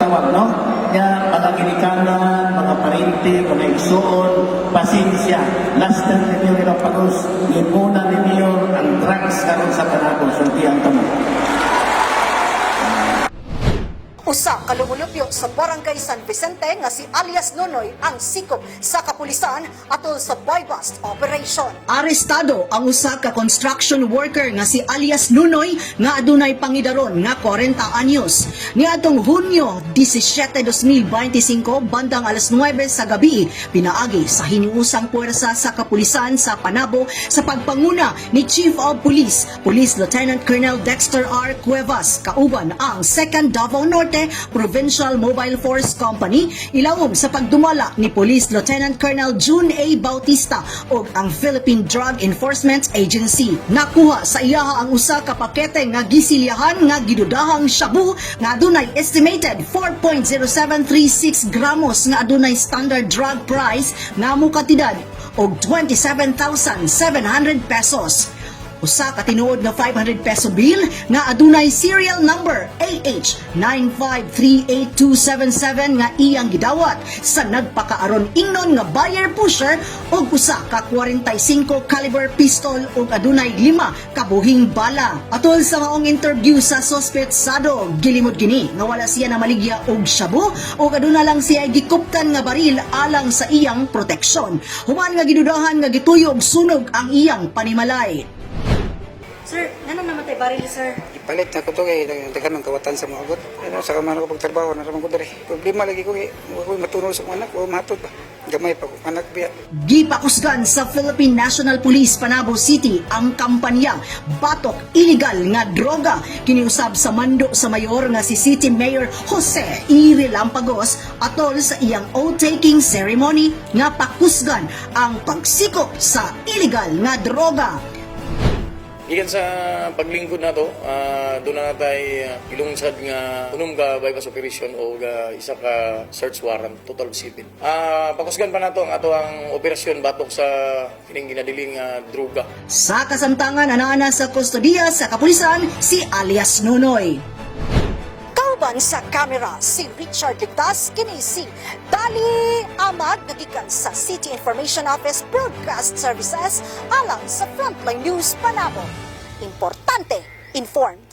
Tawag, no? Kaya mga ginikanan, mga parente, mga igsoon, pasensya. Last time ninyo rin ang pagos. Limuna ninyo ang drugs karon sa panahon. Sultihan tamo. Usa ka lumulupyo sa Barangay San Vicente nga si alias Nonoy ang sikop sa kapulisan atol sa buy-bust operation. Arestado ang usa ka construction worker nga si alias Nonoy nga adunay pangidaron nga 40 anyos. Niadtong Hunyo 17, 2025 bandang alas 9 sa gabi pinaagi sa hiniusang puwersa sa kapulisan sa Panabo sa pagpanguna ni Chief of Police, Police Lieutenant Colonel Dexter R. Cuevas kauban ang 2nd Davao Norte Provincial Mobile Force Company ilawom sa pagdumala ni Police Lieutenant Colonel June A. Bautista ug ang Philippine Drug Enforcement Agency. Nakuha sa iyaha ang usa ka pakete nga gisilyahan nga gidudahang shabu nga adunay estimated 4.0736 gramos nga adunay standard drug price nga mukatidad og 27,700 pesos. Usa ka tinuod nga 500 peso bill nga adunay serial number AH9538277 nga iyang gidawat sa nagpakaaron ingnon nga buyer pusher ug usa ka 45 caliber pistol ug adunay 5 kabuhing bala. Atol sa maong interview sa sospetsado, gilimod kini nga wala siya na maligya og shabu ug aduna lang siya gikuptan nga baril alang sa iyang proteksyon. Human nga gidudahan nga gituyog sunog ang iyang panimalay. Sir, nanong namatay baril, sir? Ipalit na ko to kay daghan ng kawatan sa mga agot. Ano sa kamano ko pagtrabaho na ramang ko diri. Problema lagi ko ko matunol sa mga anak ko mahatod ba. Gamay pa ko anak biya. Gipakusgan sa Philippine National Police Panabo City ang kampanya Batok Illegal nga Droga kiniusab sa mando sa mayor nga si City Mayor Jose E. Lampagos atol sa iyang oath-taking ceremony nga pakusgan ang pagsikop sa illegal nga droga. Ikan sa paglingkod na to, doon na natay ilungsad nga unong ka bypass operation o isa ka search warrant, total of 7. Pakusgan pa na to ang ato ang operasyon batok sa kining ginadiling droga. Sa kasamtangan, anaana sa kustodiya sa kapulisan si alias Nonoy. Kauban sa kamera si Richard Ligtas, kini si Dali Amag, nagikan sa City Information Office Broadcast Services alang sa Frontline News Panabo. Importante, informed.